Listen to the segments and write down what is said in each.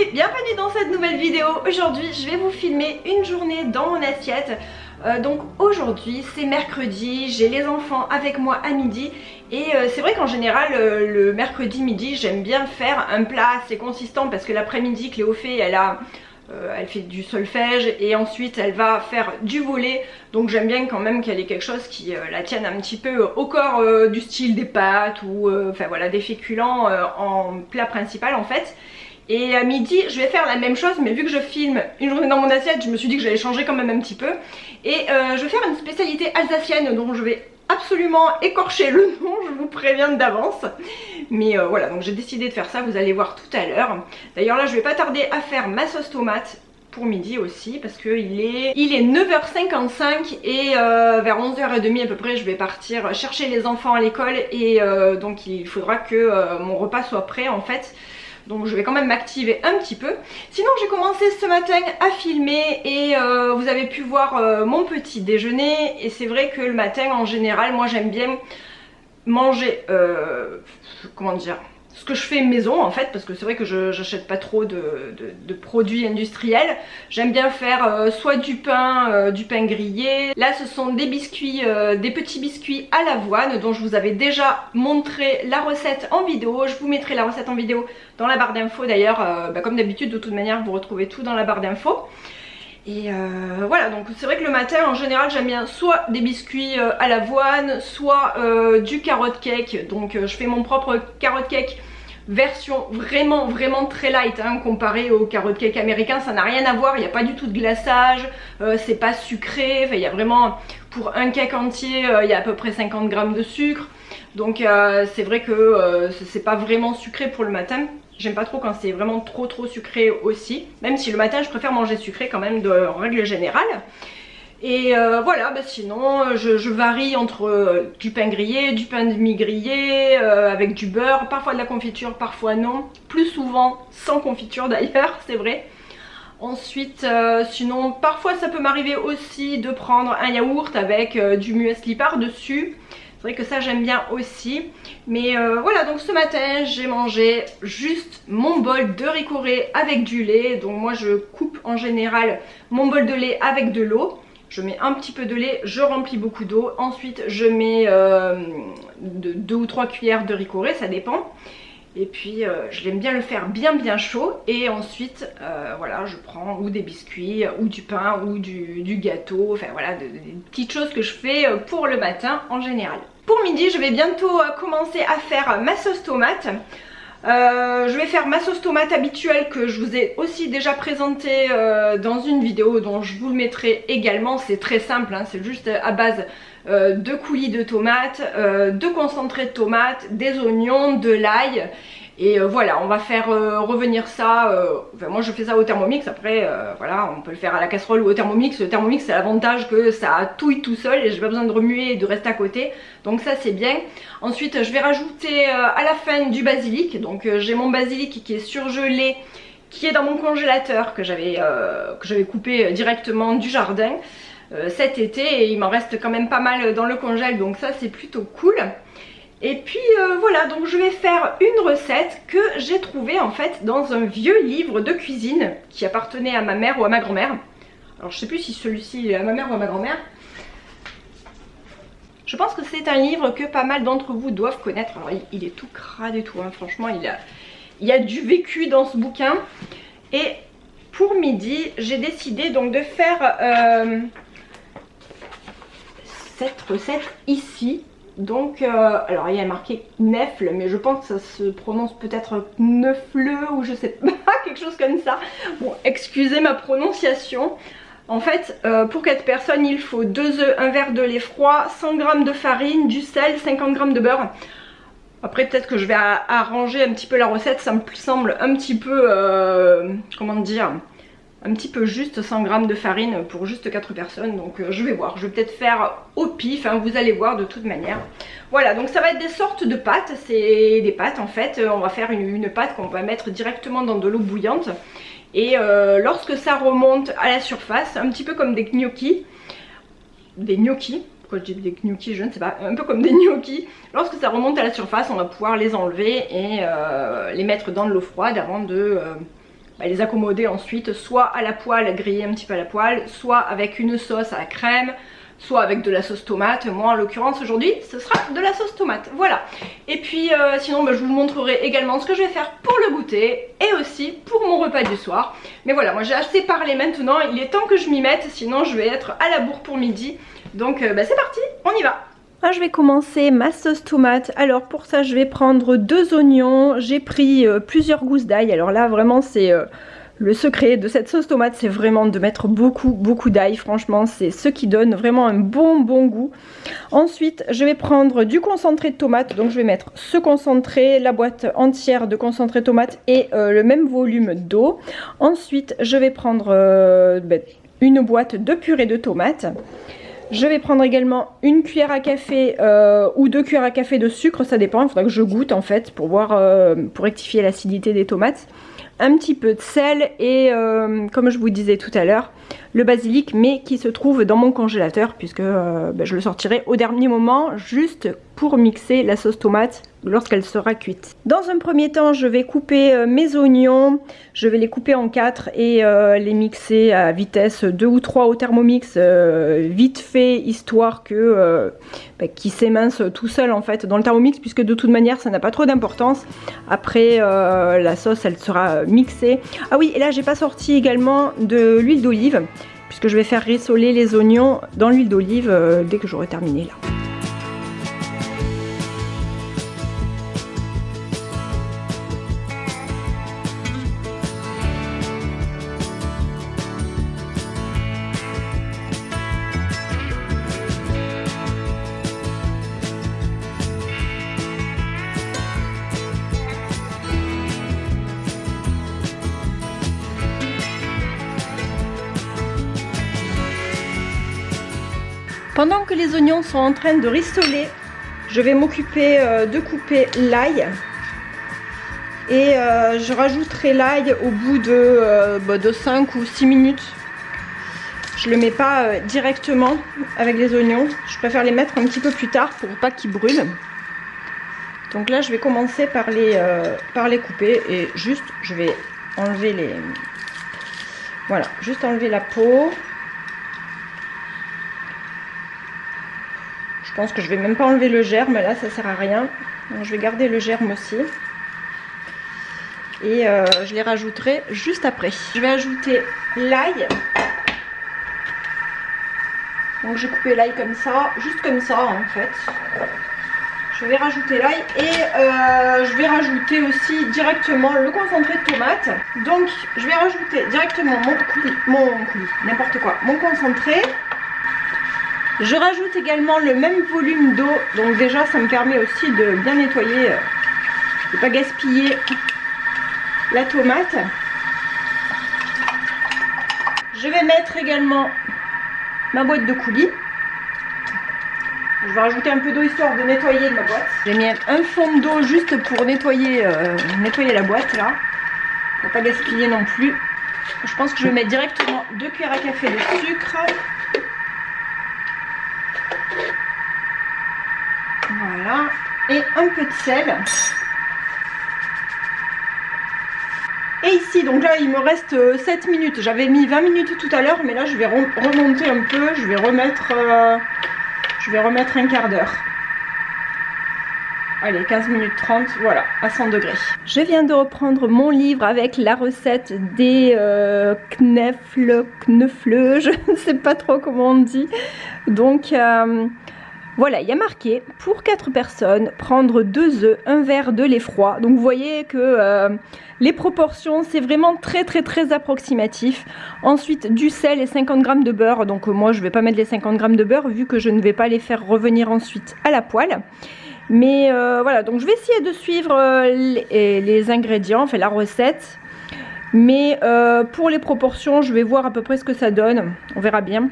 bienvenue dans cette nouvelle vidéo. Aujourd'hui je vais vous filmer une journée dans mon assiette. Donc aujourd'hui c'est mercredi, j'ai les enfants avec moi à midi. Et c'est vrai qu'en général le mercredi midi j'aime bien faire un plat assez consistant. Parce que l'après-midi Cléo fait, elle fait du solfège et ensuite elle va faire du volley. Donc j'aime bien quand même qu'elle ait quelque chose qui la tienne un petit peu au corps, du style des pâtes ou enfin voilà, des féculents en plat principal en fait. Et à midi je vais faire la même chose, mais vu que je filme une journée dans mon assiette, je me suis dit que j'allais changer quand même un petit peu. Et je vais faire une spécialité alsacienne dont je vais absolument écorcher le nom, je vous préviens d'avance. Mais voilà, donc j'ai décidé de faire ça, vous allez voir tout à l'heure. D'ailleurs là je vais pas tarder à faire ma sauce tomate pour midi aussi, parce que il est 9h55 et vers 11h30 à peu près je vais partir chercher les enfants à l'école. Et donc il faudra que mon repas soit prêt en fait. Donc je vais quand même m'activer un petit peu. Sinon j'ai commencé ce matin à filmer et vous avez pu voir mon petit déjeuner. Et c'est vrai que le matin en général moi j'aime bien manger, comment dire, ce que je fais maison en fait. Parce que c'est vrai que j'achète pas trop de produits industriels. J'aime bien faire soit du pain grillé. Là ce sont des biscuits, des petits biscuits à l'avoine dont je vous avais déjà montré la recette en vidéo. Je vous mettrai la recette en vidéo dans la barre d'infos d'ailleurs. Comme d'habitude, de toute manière vous retrouvez tout dans la barre d'infos. Et voilà, donc c'est vrai que le matin en général j'aime bien soit des biscuits à l'avoine, soit du carrot cake. Donc je fais mon propre carrot cake version vraiment très light hein, comparé au carrot cake américain. Ça n'a rien à voir, il n'y a pas du tout de glaçage, c'est pas sucré. Enfin, il y a vraiment, pour un cake entier il y a à peu près 50 grammes de sucre. Donc c'est vrai que c'est pas vraiment sucré pour le matin. J'aime pas trop quand c'est vraiment trop sucré aussi. Même si le matin je préfère manger sucré quand même en règle générale. Et voilà, bah sinon je varie entre du pain grillé, du pain demi-grillé, avec du beurre, parfois de la confiture, parfois non. Plus souvent sans confiture d'ailleurs, c'est vrai. Ensuite, sinon parfois ça peut m'arriver aussi de prendre un yaourt avec du muesli par-dessus. C'est vrai que ça j'aime bien aussi. Mais voilà, donc ce matin j'ai mangé juste mon bol de ricoré avec du lait. Donc moi je coupe en général mon bol de lait avec de l'eau. Je mets un petit peu de lait, je remplis beaucoup d'eau. Ensuite je mets 2 ou 3 cuillères de ricoré, ça dépend. Et puis je l'aime bien le faire bien chaud. Et ensuite voilà, je prends ou des biscuits ou du pain ou du gâteau. Enfin voilà, des petites choses que je fais pour le matin en général. Pour midi je vais bientôt commencer à faire ma sauce tomate. Je vais faire ma sauce tomate habituelle que je vous ai aussi déjà présentée dans une vidéo dont je vous le mettrai également. C'est très simple hein, c'est juste à base de coulis de tomates, de concentré de tomates, des oignons, de l'ail. Et voilà, on va faire revenir ça, enfin, moi je fais ça au Thermomix. Après voilà, on peut le faire à la casserole ou au Thermomix. Le Thermomix c'est l'avantage que ça touille tout seul et j'ai pas besoin de remuer et de rester à côté. Donc ça c'est bien. Ensuite je vais rajouter à la fin du basilic. Donc j'ai mon basilic qui est surgelé, qui est dans mon congélateur, que j'avais coupé directement du jardin cet été. Et il m'en reste quand même pas mal dans le congèle, donc ça c'est plutôt cool. Et puis voilà, donc je vais faire une recette que j'ai trouvée en fait dans un vieux livre de cuisine qui appartenait à ma mère ou à ma grand-mère. Alors je sais plus si celui-ci est à ma mère ou à ma grand-mère. Je pense que c'est un livre que pas mal d'entre vous doivent connaître. Alors il est tout crade et tout hein. Franchement il y a du vécu dans ce bouquin. Et pour midi j'ai décidé donc de faire cette recette ici. Donc alors il y a marqué nefle, mais je pense que ça se prononce peut-être neufle ou je sais pas, quelque chose comme ça. Bon, excusez ma prononciation. En fait pour 4 personnes il faut 2 œufs, un verre de lait froid, 100 g de farine, du sel, 50 g de beurre. Après peut-être que je vais arranger un petit peu la recette, ça me semble un petit peu comment dire, un petit peu juste 100 g de farine pour juste 4 personnes. Donc je vais voir, je vais peut-être faire au pif, hein, vous allez voir de toute manière. Voilà, donc ça va être des sortes de pâtes, c'est des pâtes en fait. On va faire une pâte qu'on va mettre directement dans de l'eau bouillante. Et lorsque ça remonte à la surface, un petit peu comme des gnocchis. Des gnocchis, pourquoi je dis des gnocchis, je ne sais pas, un peu comme des gnocchis. Lorsque ça remonte à la surface, on va pouvoir les enlever et les mettre dans de l'eau froide avant de les accommoder ensuite, soit à la poêle, griller un petit peu à la poêle, soit avec une sauce à la crème, soit avec de la sauce tomate. Moi en l'occurrence aujourd'hui ce sera de la sauce tomate, voilà. Et puis sinon je vous montrerai également ce que je vais faire pour le goûter et aussi pour mon repas du soir. Mais voilà, moi j'ai assez parlé maintenant, il est temps que je m'y mette, sinon je vais être à la bourre pour midi. Donc c'est parti, on y va. Je vais commencer ma sauce tomate. Alors pour ça je vais prendre 2 oignons, j'ai pris plusieurs gousses d'ail. Alors là vraiment c'est... le secret de cette sauce tomate, c'est vraiment de mettre beaucoup d'ail. Franchement, c'est ce qui donne vraiment un bon goût. Ensuite, je vais prendre du concentré de tomate. Donc, je vais mettre ce concentré, la boîte entière de concentré de tomate et le même volume d'eau. Ensuite, je vais prendre une boîte de purée de tomates. Je vais prendre également une cuillère à café ou 2 cuillères à café de sucre, ça dépend. Il faudra que je goûte en fait pour voir, pour rectifier l'acidité des tomates. Un petit peu de sel et comme je vous disais tout à l'heure, le basilic mais qui se trouve dans mon congélateur puisque je le sortirai au dernier moment juste pour mixer la sauce tomate lorsqu'elle sera cuite. Dans un premier temps je vais couper mes oignons, je vais les couper en 4 et les mixer à vitesse 2 ou 3 au Thermomix vite fait, histoire que qu'ils s'émince tout seul en fait dans le Thermomix, puisque de toute manière ça n'a pas trop d'importance. Après la sauce elle sera mixée. Ah oui, et là j'ai pas sorti également de l'huile d'olive puisque je vais faire rissoler les oignons dans l'huile d'olive dès que j'aurai terminé là. Pendant que les oignons sont en train de rissoler, je vais m'occuper de couper l'ail. Et je rajouterai l'ail au bout de 5 ou 6 minutes. Je ne le mets pas directement avec les oignons. Je préfère les mettre un petit peu plus tard pour pas qu'ils brûlent. Donc là, je vais commencer par les couper. Et juste, je vais enlever les... Voilà, juste enlever la peau. Je pense que je vais même pas enlever le germe, là ça sert à rien. Donc, je vais garder le germe aussi. Et je les rajouterai juste après. Je vais ajouter l'ail. Donc j'ai coupé l'ail comme ça, juste comme ça en fait. Je vais rajouter l'ail et je vais rajouter aussi directement le concentré de tomate. Donc je vais rajouter directement mon concentré. Je rajoute également le même volume d'eau, donc déjà ça me permet aussi de bien nettoyer, de ne pas gaspiller la tomate. Je vais mettre également ma boîte de coulis. Je vais rajouter un peu d'eau histoire de nettoyer ma boîte. J'ai mis un fond d'eau juste pour nettoyer la boîte là, pour pas gaspiller non plus. Je pense que je vais mettre directement 2 cuillères à café de sucre. Voilà, et un peu de sel. Et ici, donc là il me reste 7 minutes. J'avais mis 20 minutes tout à l'heure, mais là je vais remonter un peu. Je vais remettre un quart d'heure. Allez, 15 minutes 30, voilà, à 100 degrés. Je viens de reprendre mon livre avec la recette des knöfle, je ne sais pas trop comment on dit. Donc... voilà, il y a marqué pour 4 personnes, prendre 2 œufs, un verre de lait froid. Donc vous voyez que les proportions, c'est vraiment très approximatif. Ensuite, du sel et 50 g de beurre. Donc moi, je ne vais pas mettre les 50 g de beurre vu que je ne vais pas les faire revenir ensuite à la poêle. Mais voilà, donc je vais essayer de suivre les ingrédients, enfin la recette. Mais pour les proportions, je vais voir à peu près ce que ça donne. On verra bien.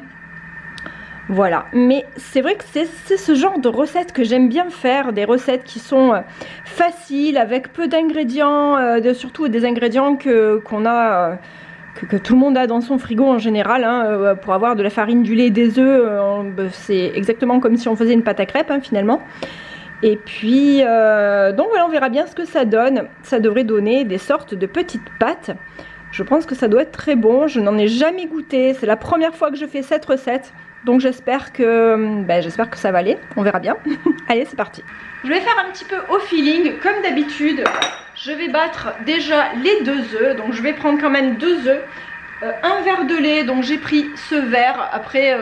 Voilà, mais c'est vrai que c'est ce genre de recettes que j'aime bien faire, des recettes qui sont faciles, avec peu d'ingrédients, surtout des ingrédients que tout le monde a dans son frigo en général, hein, pour avoir de la farine, du lait, des œufs, c'est exactement comme si on faisait une pâte à crêpes hein, finalement. Et puis, donc voilà, on verra bien ce que ça donne. Ça devrait donner des sortes de petites pâtes. Je pense que ça doit être très bon, je n'en ai jamais goûté, c'est la première fois que je fais cette recette. Donc j'espère que ça va aller, on verra bien. Allez, c'est parti. Je vais faire un petit peu au feeling, comme d'habitude. Je vais battre déjà les 2 œufs, donc je vais prendre quand même 2 œufs. Un verre de lait, donc j'ai pris ce verre. Après,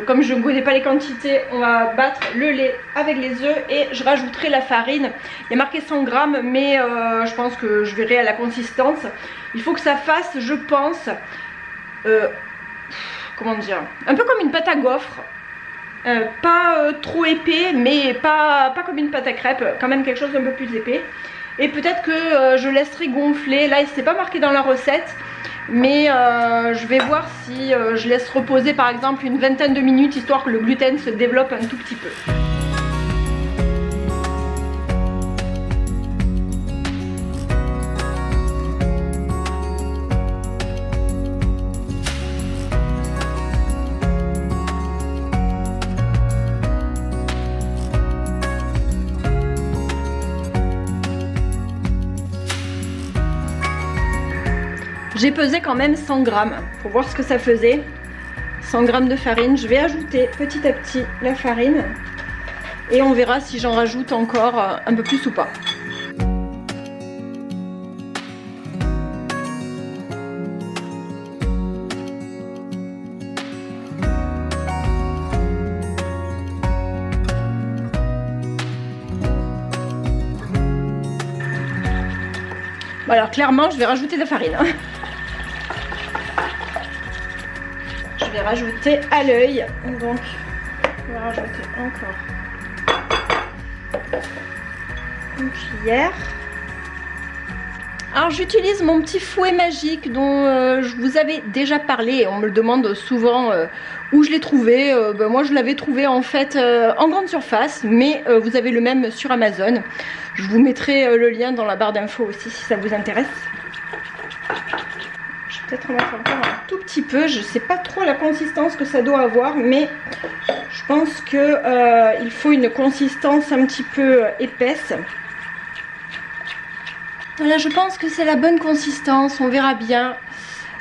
comme je ne connais pas les quantités, on va battre le lait avec les œufs et je rajouterai la farine. Il y a marqué 100 grammes, mais je pense que je verrai à la consistance. Il faut que ça fasse, je pense, comment dire, un peu comme une pâte à gaufre. Pas trop épais, mais pas comme une pâte à crêpes, quand même quelque chose d'un peu plus épais. Et peut-être que je laisserai gonfler. Là, c'est pas marqué dans la recette. Mais je vais voir si je laisse reposer par exemple une vingtaine de minutes histoire que le gluten se développe un tout petit peu. J'ai pesé quand même 100 grammes pour voir ce que ça faisait. 100 grammes de farine. Je vais ajouter petit à petit la farine. Et on verra si j'en rajoute encore un peu plus ou pas. Bon, alors clairement, je vais rajouter de la farine. Je vais rajouter à l'œil, donc je vais rajouter encore une cuillère. Alors j'utilise mon petit fouet magique dont je vous avais déjà parlé et on me le demande souvent où je l'ai trouvé. Moi je l'avais trouvé en fait en grande surface, mais vous avez le même sur Amazon. Je vous mettrai le lien dans la barre d'infos aussi si ça vous intéresse. Je vais peut-être en mettre encore un tout petit peu. Je ne sais pas trop la consistance que ça doit avoir, mais je pense que il faut une consistance un petit peu épaisse. Voilà, je pense que c'est la bonne consistance, on verra bien.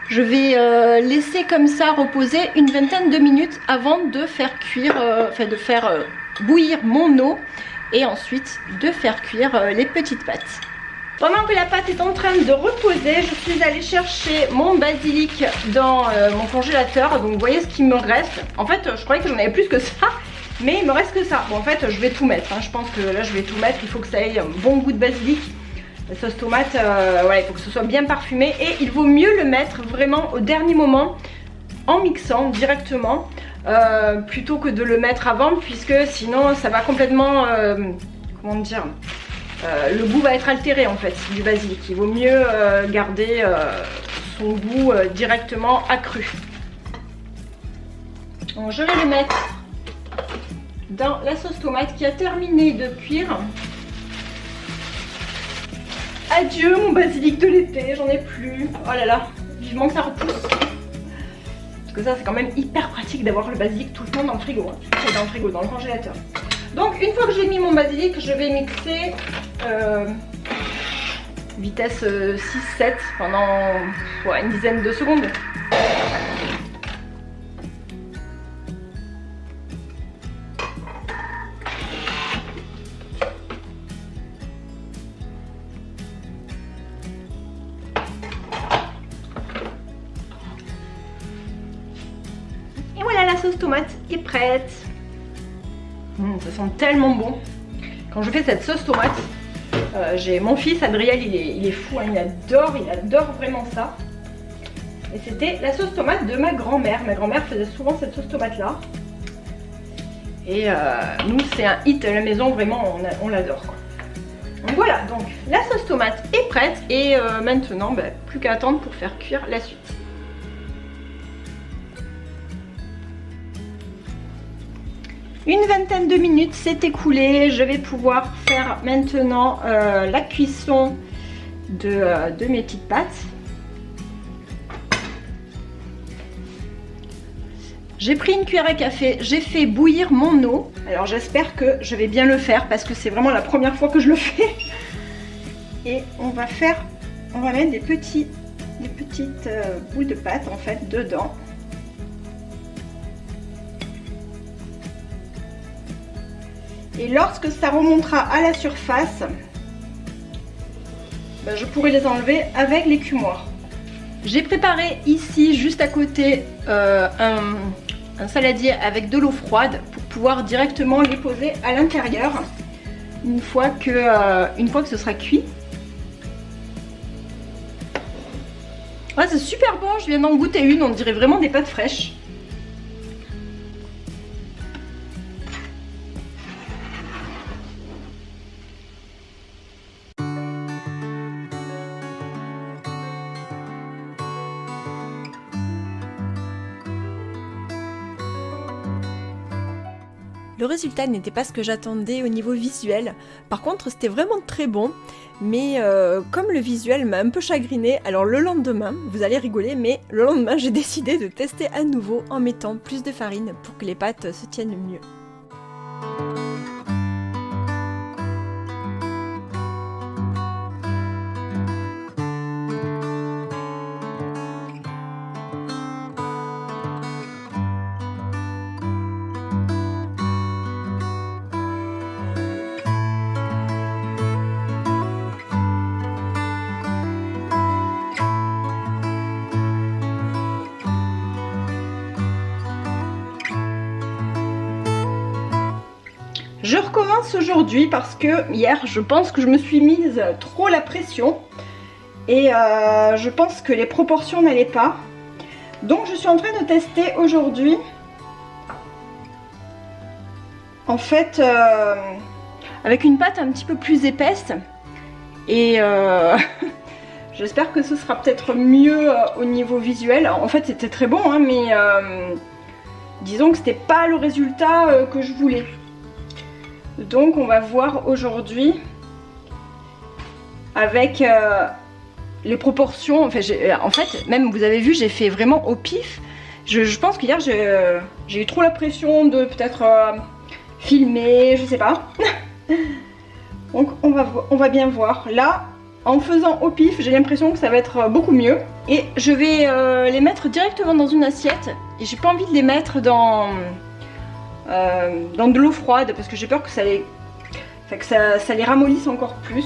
Je vais laisser comme ça reposer une vingtaine de minutes avant de faire cuire, de faire bouillir mon eau et ensuite de faire cuire les petites pâtes. Pendant que la pâte est en train de reposer, je suis allée chercher mon basilic dans mon congélateur. Donc vous voyez ce qu'il me reste. En fait, je croyais que j'en avais plus que ça, mais il me reste que ça. Bon, en fait, je vais tout mettre. Je pense que là, je vais tout mettre. Il faut que ça ait un bon goût de basilic. La sauce tomate, voilà, il faut que ce soit bien parfumé. Et il vaut mieux le mettre vraiment au dernier moment en mixant directement plutôt que de le mettre avant, puisque sinon ça va complètement, comment dire, le goût va être altéré en fait du basilic. Il vaut mieux garder son goût directement accru. Donc je vais les mettre dans la sauce tomate qui a terminé de cuire. Adieu mon basilic de l'été, j'en ai plus. Oh là là, vivement que ça repousse. Parce que ça c'est quand même hyper pratique d'avoir le basilic tout le temps dans le frigo. Dans le frigo, dans le congélateur. Donc une fois que j'ai mis mon basilic, je vais mixer vitesse 6-7 pendant une dizaine de secondes. Et voilà, la sauce tomate est prête. Ça sent tellement bon. Quand je fais cette sauce tomate, j'ai mon fils Adriel, il est fou, il adore vraiment ça. Et c'était la sauce tomate de ma grand-mère. Ma grand-mère faisait souvent cette sauce tomate là. Et nous c'est un hit à la maison, vraiment on l'adore. Donc voilà, donc la sauce tomate est prête et maintenant plus qu'à attendre pour faire cuire la suite. Une vingtaine de minutes s'est écoulée, je vais pouvoir faire maintenant la cuisson de mes petites pâtes. J'ai pris une cuillère à café, j'ai fait bouillir mon eau. Alors j'espère que je vais bien le faire parce que c'est vraiment la première fois que je le fais. Et on va mettre des petits des petites bouts de pâte en fait dedans. Et lorsque ça remontera à la surface, ben, je pourrai les enlever avec l'écumoire. J'ai préparé ici juste à côté un saladier avec de l'eau froide pour pouvoir directement les poser à l'intérieur une fois que ce sera cuit. Ouais, c'est super bon, je viens d'en goûter une, on dirait vraiment des pâtes fraîches. Le résultat n'était pas ce que j'attendais au niveau visuel, par contre c'était vraiment très bon, mais comme le visuel m'a un peu chagriné, alors le lendemain, vous allez rigoler, mais le lendemain j'ai décidé de tester à nouveau en mettant plus de farine pour que les pâtes se tiennent mieux. Je recommence aujourd'hui parce que hier je pense que je me suis mise trop la pression et je pense que les proportions n'allaient pas. Donc je suis en train de tester aujourd'hui en fait avec une pâte un petit peu plus épaisse et j'espère que ce sera peut-être mieux au niveau visuel. En fait c'était très bon hein, mais disons que c'était pas le résultat que je voulais. Donc on va voir aujourd'hui avec les proportions. En fait, même vous avez vu, j'ai fait vraiment au pif. Je pense qu'hier j'ai eu trop la pression de peut-être filmer, je sais pas. Donc on va bien voir. Là, en faisant au pif, j'ai l'impression que ça va être beaucoup mieux. Et je vais les mettre directement dans une assiette. Et j'ai pas envie de les mettre dans de l'eau froide parce que j'ai peur que ça les ramollisse encore plus.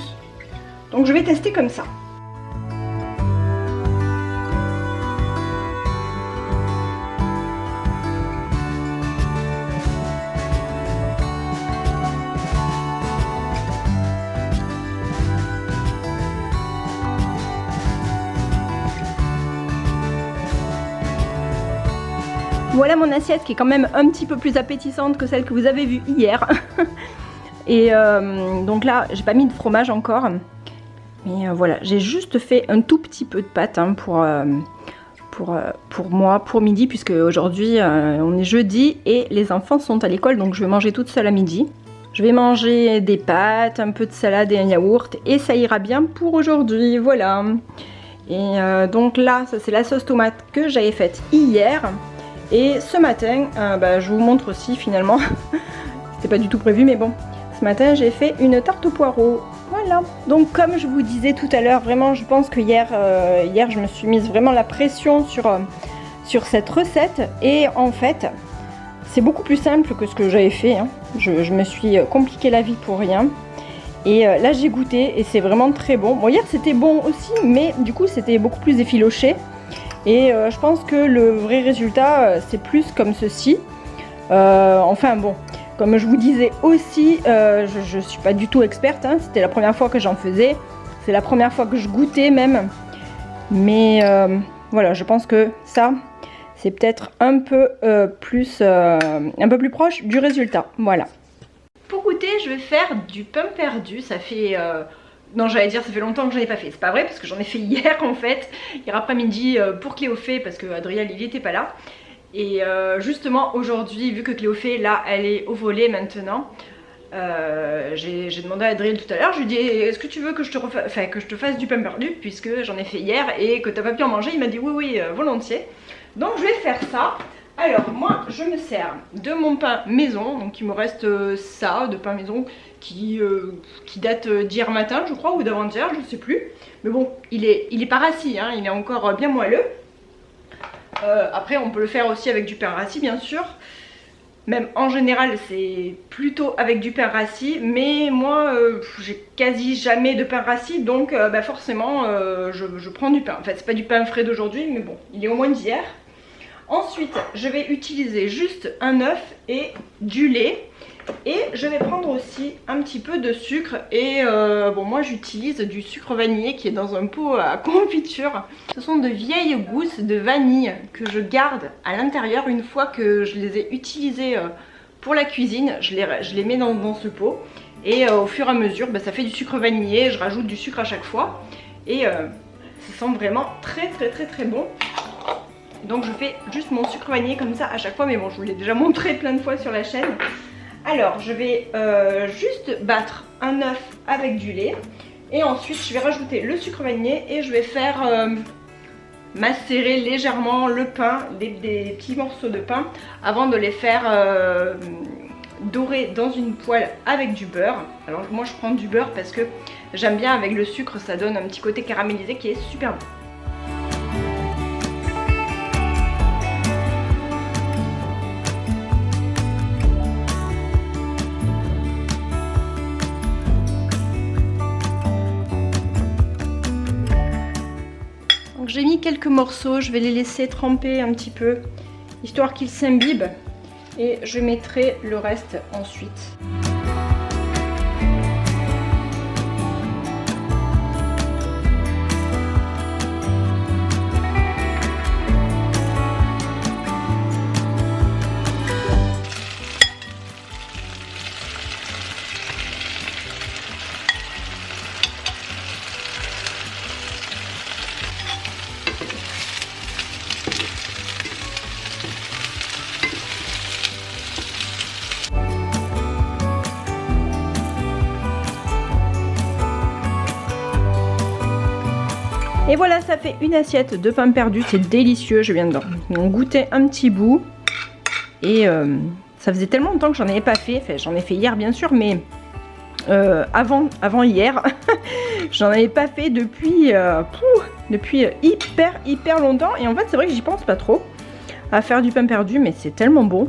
Donc je vais tester comme ça. Voilà mon assiette qui est quand même un petit peu plus appétissante que celle que vous avez vue hier. Et donc là, j'ai pas mis de fromage encore. Mais voilà, j'ai juste fait un tout petit peu de pâte hein, pour moi, pour midi, puisque aujourd'hui on est jeudi et les enfants sont à l'école, donc je vais manger toute seule à midi. Je vais manger des pâtes, un peu de salade et un yaourt et ça ira bien pour aujourd'hui, voilà. Et donc là, ça c'est la sauce tomate que j'avais faite hier. Et ce matin, je vous montre aussi finalement, c'était pas du tout prévu mais bon, ce matin j'ai fait une tarte aux poireaux, voilà. Donc comme je vous disais tout à l'heure, vraiment je pense que hier je me suis mise vraiment la pression sur cette recette et en fait c'est beaucoup plus simple que ce que j'avais fait, hein. Je me suis compliqué la vie pour rien. Et là j'ai goûté et c'est vraiment très bon. Bon hier c'était bon aussi mais du coup c'était beaucoup plus effiloché. Et je pense que le vrai résultat c'est plus comme ceci. Enfin bon, comme je vous disais aussi, je suis pas du tout experte, hein. C'était la première fois que j'en faisais. C'est la première fois que je goûtais même. Mais voilà, je pense que ça, c'est peut-être un peu plus proche du résultat. Voilà. Pour goûter, je vais faire du pain perdu. Ça fait... Non, j'allais dire ça fait longtemps que j'en ai pas fait, c'est pas vrai parce que j'en ai fait hier en fait, hier après-midi pour Cléophée parce que Adrien il était pas là. Et justement aujourd'hui, vu que Cléophée là elle est au volet maintenant, j'ai demandé à Adrien tout à l'heure, je lui ai dit est-ce que tu veux que je te fasse du pain perdu puisque j'en ai fait hier et que t'as pas pu en manger. Il m'a dit oui volontiers. Donc je vais faire ça Alors moi je me sers de mon pain maison, donc il me reste ça de pain maison qui date d'hier matin je crois, ou d'avant-hier, je ne sais plus. Mais bon, il est pas rassis, hein, il est encore bien moelleux. Après on peut le faire aussi avec du pain rassis bien sûr. Même en général c'est plutôt avec du pain rassis, mais moi j'ai quasi jamais de pain rassis, donc bah forcément je prends du pain. En fait c'est pas du pain frais d'aujourd'hui, mais bon, il est au moins d'hier. Ensuite je vais utiliser juste un œuf et du lait. Et je vais prendre aussi un petit peu de sucre. Et bon, moi j'utilise du sucre vanillé qui est dans un pot à confiture. Ce sont de vieilles gousses de vanille que je garde à l'intérieur. Une fois que je les ai utilisées pour la cuisine, je les mets dans ce pot. Et au fur et à mesure, bah, ça fait du sucre vanillé. Je rajoute du sucre à chaque fois. Et ça sent vraiment très bon. Donc je fais juste mon sucre vanillé comme ça à chaque fois. Mais bon, je vous l'ai déjà montré plein de fois sur la chaîne. Alors je vais juste battre un œuf avec du lait. Et ensuite je vais rajouter le sucre vanillé. Et je vais faire macérer légèrement le pain, des petits morceaux de pain, avant de les faire dorer dans une poêle avec du beurre. Alors moi je prends du beurre parce que j'aime bien avec le sucre, ça donne un petit côté caramélisé qui est super bon. Donc j'ai mis quelques morceaux, je vais les laisser tremper un petit peu, histoire qu'ils s'imbibent, et je mettrai le reste ensuite. Et voilà, ça fait une assiette de pain perdu, c'est délicieux, je viens d'en goûter un petit bout. Et ça faisait tellement longtemps que j'en avais pas fait, enfin j'en ai fait hier bien sûr, mais avant hier, j'en avais pas fait depuis hyper longtemps. Et en fait c'est vrai que j'y pense pas trop à faire du pain perdu, mais c'est tellement bon,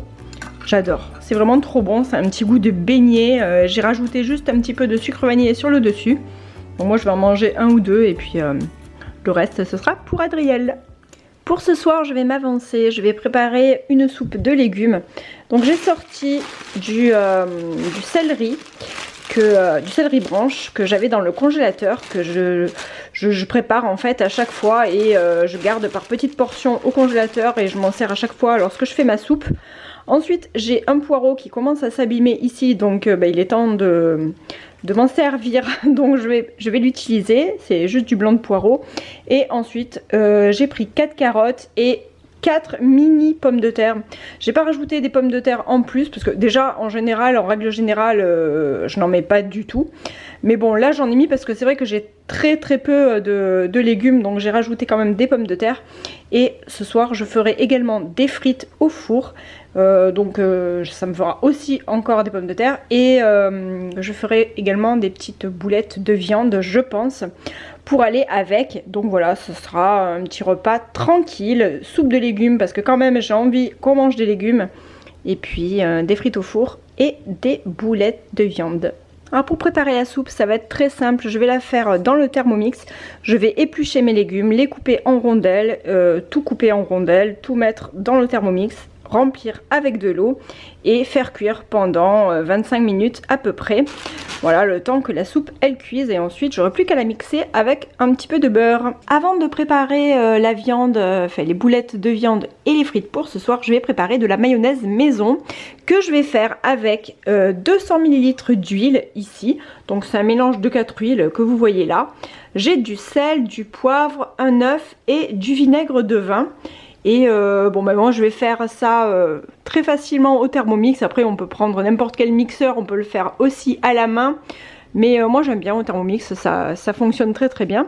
j'adore. C'est vraiment trop bon, c'est un petit goût de beignet. J'ai rajouté juste un petit peu de sucre vanillé sur le dessus. Bon, moi je vais en manger un ou deux et puis... le reste, ce sera pour Adriel. Pour ce soir, je vais m'avancer. Je vais préparer une soupe de légumes. Donc j'ai sorti du céleri, du céleri branche que j'avais dans le congélateur, que je prépare en fait à chaque fois et je garde par petites portions au congélateur et je m'en sers à chaque fois lorsque je fais ma soupe. Ensuite, j'ai un poireau qui commence à s'abîmer ici, donc il est temps de m'en servir, donc je vais l'utiliser. C'est juste du blanc de poireau. Et ensuite j'ai pris 4 carottes et 4 mini pommes de terre. J'ai pas rajouté des pommes de terre en plus parce que déjà en règle générale je n'en mets pas du tout, mais bon là j'en ai mis parce que c'est vrai que j'ai très peu de légumes, donc j'ai rajouté quand même des pommes de terre. Et ce soir je ferai également des frites au four. Donc ça me fera aussi encore des pommes de terre. Et je ferai également des petites boulettes de viande, je pense, pour aller avec. Donc voilà, ce sera un petit repas tranquille, soupe de légumes, parce que quand même j'ai envie qu'on mange des légumes. Et puis des frites au four et des boulettes de viande. Alors pour préparer la soupe, ça va être très simple. Je vais la faire dans le Thermomix. Je vais éplucher mes légumes, les couper en rondelles, tout couper en rondelles, tout mettre dans le Thermomix, remplir avec de l'eau et faire cuire pendant 25 minutes à peu près. Voilà, le temps que la soupe elle cuise, et ensuite j'aurai plus qu'à la mixer avec un petit peu de beurre. Avant de préparer la viande, les boulettes de viande et les frites pour ce soir, je vais préparer de la mayonnaise maison que je vais faire avec 200 ml d'huile ici. Donc c'est un mélange de 4 huiles que vous voyez là. J'ai du sel, du poivre, un œuf et du vinaigre de vin. Et moi je vais faire ça très facilement au Thermomix. Après on peut prendre n'importe quel mixeur, on peut le faire aussi à la main. Mais moi j'aime bien au Thermomix, ça fonctionne très bien.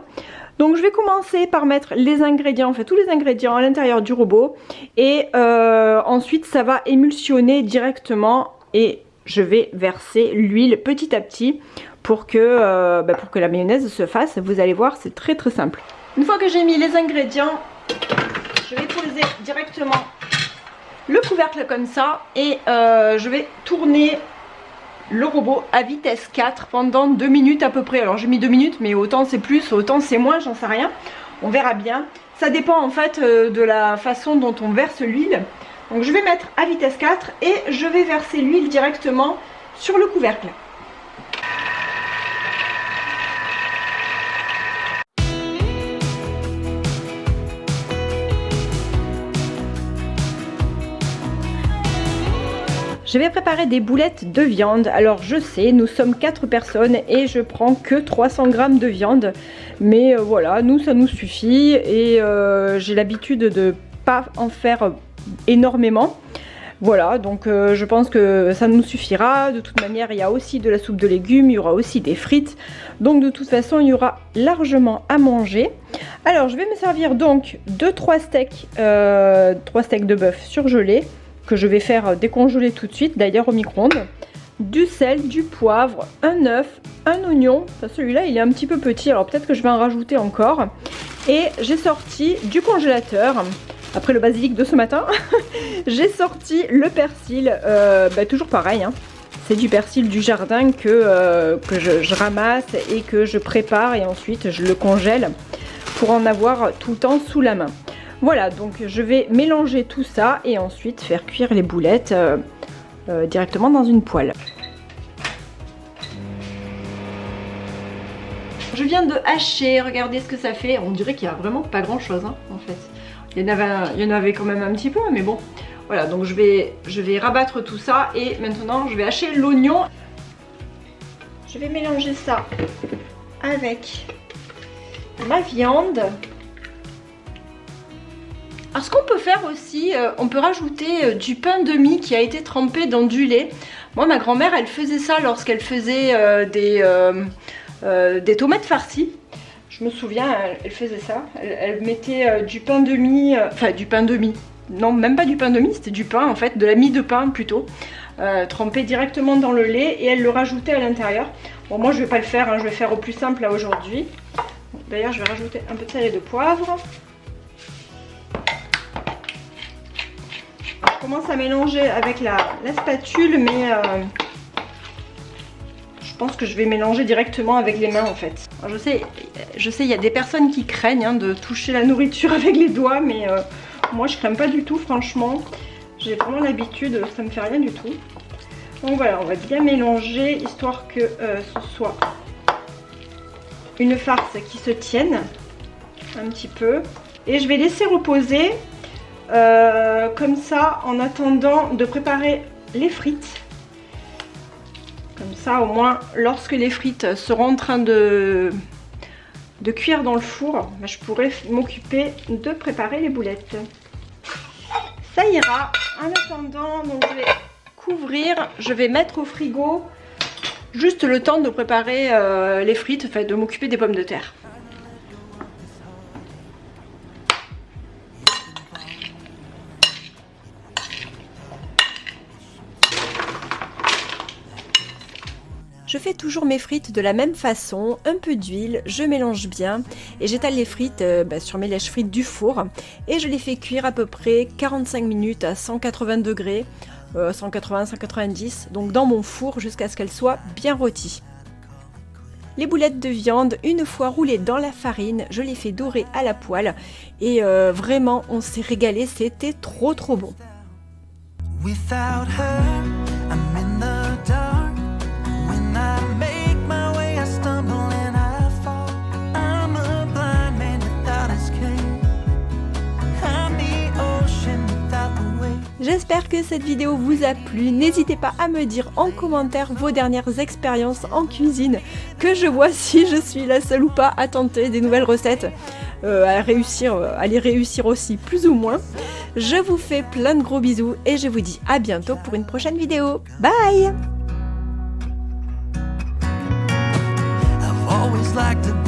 Donc je vais commencer par mettre les ingrédients, enfin tous les ingrédients à l'intérieur du robot. Et ensuite ça va émulsionner directement et je vais verser l'huile petit à petit pour que la mayonnaise se fasse. Vous allez voir, c'est très très simple. Une fois que j'ai mis les ingrédients, je vais poser directement le couvercle comme ça et je vais tourner le robot à vitesse 4 pendant 2 minutes à peu près. Alors j'ai mis 2 minutes, mais autant c'est plus, autant c'est moins, j'en sais rien. On verra bien. Ça dépend en fait de la façon dont on verse l'huile. Donc je vais mettre à vitesse 4 et je vais verser l'huile directement sur le couvercle. Je vais préparer des boulettes de viande. Alors je sais, nous sommes 4 personnes et je prends que 300 g de viande. Mais voilà, nous ça nous suffit et j'ai l'habitude de pas en faire énormément. Voilà, donc je pense que ça nous suffira. De toute manière, il y a aussi de la soupe de légumes, il y aura aussi des frites. Donc de toute façon, il y aura largement à manger. Alors je vais me servir donc de 3 steaks de bœuf surgelés, que je vais faire décongeler tout de suite, d'ailleurs au micro-ondes. Du sel, du poivre, un œuf, un oignon. Enfin, celui-là il est un petit peu petit, alors peut-être que je vais en rajouter encore. Et j'ai sorti du congélateur, après le basilic de ce matin, j'ai sorti le persil, toujours pareil, hein. C'est du persil du jardin que je ramasse et que je prépare et ensuite je le congèle pour en avoir tout le temps sous la main. Voilà, donc je vais mélanger tout ça et ensuite faire cuire les boulettes directement dans une poêle. Je viens de hacher, regardez ce que ça fait. On dirait qu'il n'y a vraiment pas grand chose hein, en fait. Il y en avait quand même un petit peu, mais bon. Voilà, donc je vais rabattre tout ça et maintenant je vais hacher l'oignon. Je vais mélanger ça avec ma viande. Alors ce qu'on peut faire aussi, on peut rajouter du pain de mie qui a été trempé dans du lait. Moi ma grand-mère elle faisait ça lorsqu'elle faisait des tomates farcies. Je me souviens, elle faisait ça. Elle mettait du pain de mie, du pain de mie. Non, même pas du pain de mie, c'était du pain en fait, de la mie de pain plutôt. Trempé directement dans le lait et elle le rajoutait à l'intérieur. Bon moi je vais pas le faire, hein, je vais faire au plus simple là aujourd'hui. D'ailleurs je vais rajouter un peu de sel et de poivre. Je commence à mélanger avec la spatule, mais je pense que je vais mélanger directement avec les mains en fait. Alors, je sais, il y a des personnes qui craignent hein, de toucher la nourriture avec les doigts, mais moi je crains pas du tout franchement. J'ai vraiment l'habitude, ça me fait rien du tout. Donc voilà, on va bien mélanger histoire que ce soit une farce qui se tienne un petit peu. Et je vais laisser reposer comme ça en attendant de préparer les frites. Comme ça au moins lorsque les frites seront en train de cuire dans le four, je pourrai m'occuper de préparer les boulettes. Ça ira. En attendant, donc je vais couvrir, je vais mettre au frigo juste le temps de préparer les frites, enfin de m'occuper des pommes de terre. Je fais toujours mes frites de la même façon, un peu d'huile, je mélange bien et j'étale les frites sur mes lèches frites du four et je les fais cuire à peu près 45 minutes à 180 degrés, 180-190, donc dans mon four jusqu'à ce qu'elles soient bien rôties. Les boulettes de viande, une fois roulées dans la farine, je les fais dorer à la poêle et vraiment on s'est régalé, c'était trop bon. Without her, I'm in the dark. J'espère que cette vidéo vous a plu, n'hésitez pas à me dire en commentaire vos dernières expériences en cuisine, que je vois si je suis la seule ou pas à tenter des nouvelles recettes, à les réussir aussi plus ou moins. Je vous fais plein de gros bisous et je vous dis à bientôt pour une prochaine vidéo. Bye! I've always liked to